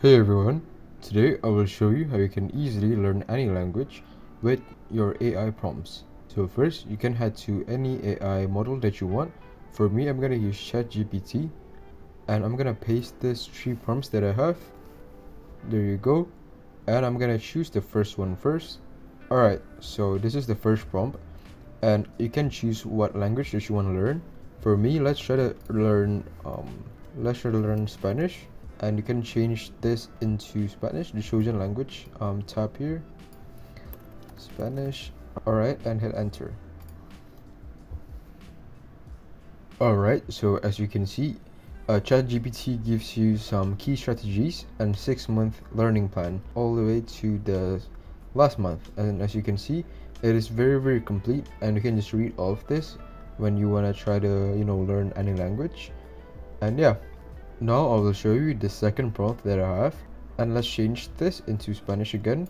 Hey everyone, today I will show you how you can easily learn any language with your AI prompts. So first, you can head to any AI model that you want. For me, I'm gonna use ChatGPT and I'm gonna paste these 3 prompts that I have. There you go. And I'm gonna choose the first one first. Alright, so this is the first prompt and you can choose what language that you want to learn. For me, let's try to learn Spanish. And you can change this into Spanish, the chosen language. Tap here, Spanish. Alright, and hit enter. Alright, so as you can see, ChatGPT gives you some key strategies and 6-month learning plan all the way to the last month. And as you can see, it is very complete, and you can just read all of this when you want to try to learn any language. And yeah, now I will show you the second prompt that I have, and let's change this into Spanish again.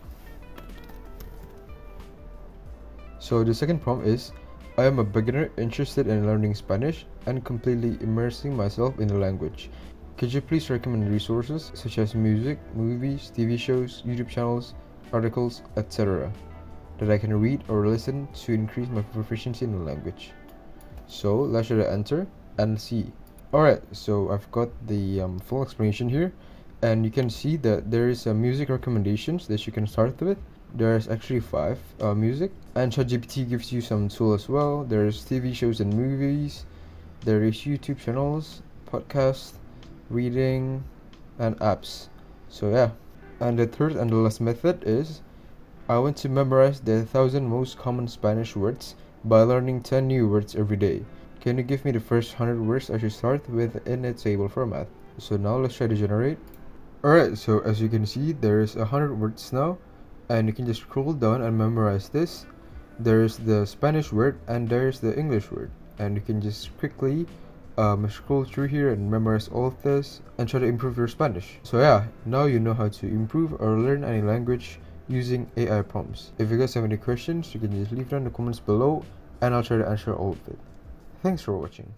So the second prompt is, I am a beginner interested in learning Spanish and completely immersing myself in the language. Could you please recommend resources such as music, movies, TV shows, YouTube channels, articles, etc. that I can read or listen to increase my proficiency in the language? So let's hit enter and see. Alright, so I've got the full explanation here, and you can see that there is music recommendations that you can start with. There's actually 5 music, and ChatGPT gives you some tool as well. There's TV shows and movies, there is YouTube channels, podcasts, reading, and apps. So yeah, and the third and the last method is, I want to memorize the 1,000 most common Spanish words by learning 10 new words every day. Can you give me the first 100 words I should start with in a table format? So now let's try to generate. Alright, so as you can see, there's 100 words now, and you can just scroll down and memorize this. There's the Spanish word and there's the English word, and you can just quickly scroll through here and memorize all of this and try to improve your Spanish. So yeah, now you know how to improve or learn any language using AI prompts. If you guys have any questions, you can just leave them in the comments below and I'll try to answer all of it. Thanks for watching.